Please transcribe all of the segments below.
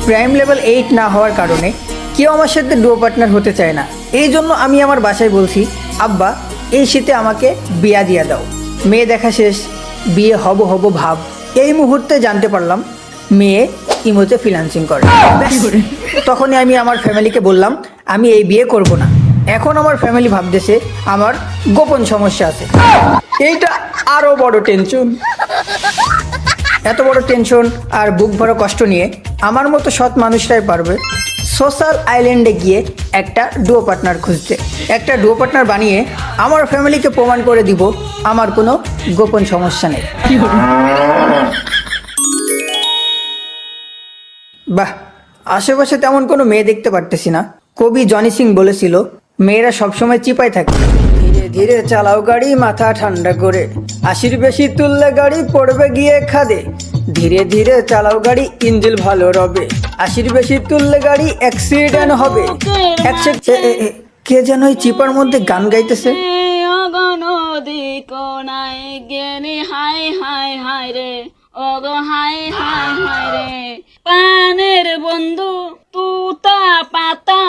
Prime level 8 না হওয়ার কারণে কেউ আমার সাথে ডুও পার্টনার হতে চায় না। এই জন্য আমি আমার বাসায় বলছি, আব্বা এই শীতে আমাকে বিয়া দিয়া দাও। মেয়ে দেখা শেষ, বিয়ে হব হব ভাব। এই মুহূর্তে জানতে পারলাম মেয়ে ইমোতে ফ্রিল্যান্সিং করে। তখনই আমি আমার ফ্যামিলিকে বললাম আমি এই বিয়ে করব না। এখন আমার ফ্যামিলি ভাবতেছে আমার গোপন সমস্যা আছে। এইটা আরো বড় টেনশন। এত বড় টেনশন আর বুক ভরা কষ্ট নিয়ে আমার মতো সৎ মানুষরাই পারবে সোশ্যাল আইল্যান্ডে গিয়ে একটা ডুও পার্টনার খুঁজতে। একটা ডুও পার্টনার বানিয়ে আমার ফ্যামিলিকে প্রমাণ করে দিব আমার কোনো গোপন সমস্যা নেই। বাহ, আশেপাশে তেমন কোনো মেয়ে দেখতে পারতেছি না। কবি জনি সিং বলেছিল মেয়েরা সবসময় চিপায় থাকে। ধীরে ধীরে চালাও গাড়ি মাথা ঠান্ডা করে, 80 বেশি তুললে গাড়ি পড়বে গিয়ে খাদে। ধীরে ধীরে চালাও গাড়ি ইঞ্জিল ভালো রবে, 80 বেশি তুললে গাড়ি অ্যাক্সিডেন্ট হবে। কে যেন এই চিপার মধ্যে গান গাইতেছে। নদী কোনায় গেনি হাই হাই হাই রে, ওগো হাই হাই হাই রে, পানের বন্ধু তুতা পাতা,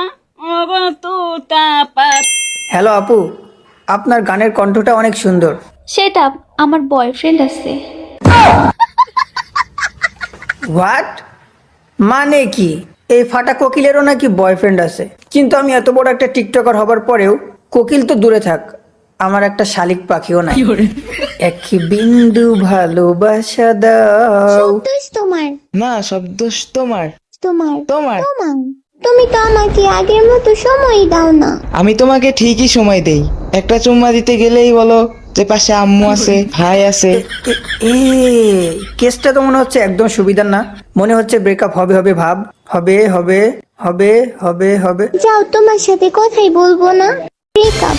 ওগো তুতা পাতা। হ্যালো আপু, আপনার গানের কণ্ঠটা অনেক সুন্দর। সেটা আমার বয়ফ্রেন্ড আছে। হোয়াট? মানে কি এই ফাটা কোকিলেরও নাকি বয়ফ্রেন্ড আছে? কিন্তু আমি এত বড় একটা টিকটকার হবার পরেও কোকিল তো দূরে থাক, আমার একটা শালিক পাখিও নাই। এক বিন্দু ভালোবাসা দাও। দোষ তোমার না, সব দোষ তোমার। তোমার তোমার তোমার তুমি তো আমাকে আগের মতো সময় দাও না। আমি তোমাকে ঠিকই সময় দেই। একটা চুম্মা দিতে গেলেই বলো যে পাশে আম্মু আছে, ভাই আছে। এ কেসটা তো মনে হচ্ছে একদম সুবিধার না। মনে হচ্ছে ব্রেকআপ হবে হবে ভাব। হবে হবে হবে হবে হবে। যাও, তোমার সাথে কথাই বলবো না। ব্রেকআপ।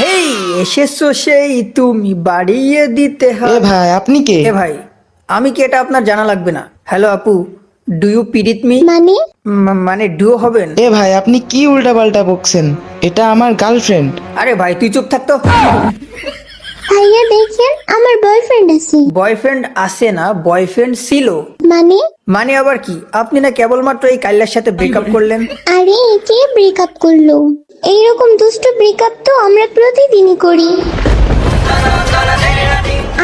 হেই এসেছো সেই তুমি বাড়িয়ে দিতে এ হয়। ভাই, আপনি কে? এ ভাই, আমি কি এটা আপনার জানা লাগবে না? হ্যালো আপু, ডু ইউ পিরিত মি? মানে মানে ডুও হবেন? এ ভাই, আপনি কি উল্টাপাল্টা বকছেন? এটা আমার গার্লফ্রেন্ড। আরে ভাই তুই চুপ থাকতো। ভাইয়া দেখেন, আমার বয়ফ্রেন্ড আছে। বয়ফ্রেন্ড আছে না, বয়ফ্রেন্ড ছিল। মানে মানে আবার কি? আপনি না কেবলমাত্র এই কাইলার সাথে ব্রেকআপ করলেন? আরে কে ব্রেকআপ করলো? এইরকম দুষ্ট ব্রেকআপ তো আমরা প্রতিদিনই করি।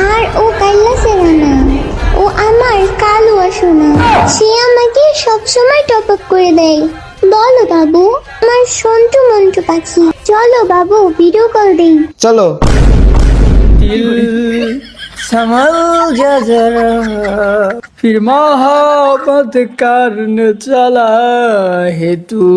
আর ও কাইল্লা সেরানা, ও আমার কালু আসোনা। সে আমাকে সবসময় টপ আপ করে দেয়। বলো বাবু, আমার সন্টু মন্টু পাখি, চলো বাবু ভিডিও কল দেই। চলো। दिल संभल जा जरा, फिर मोहब्बत करने चला है तू।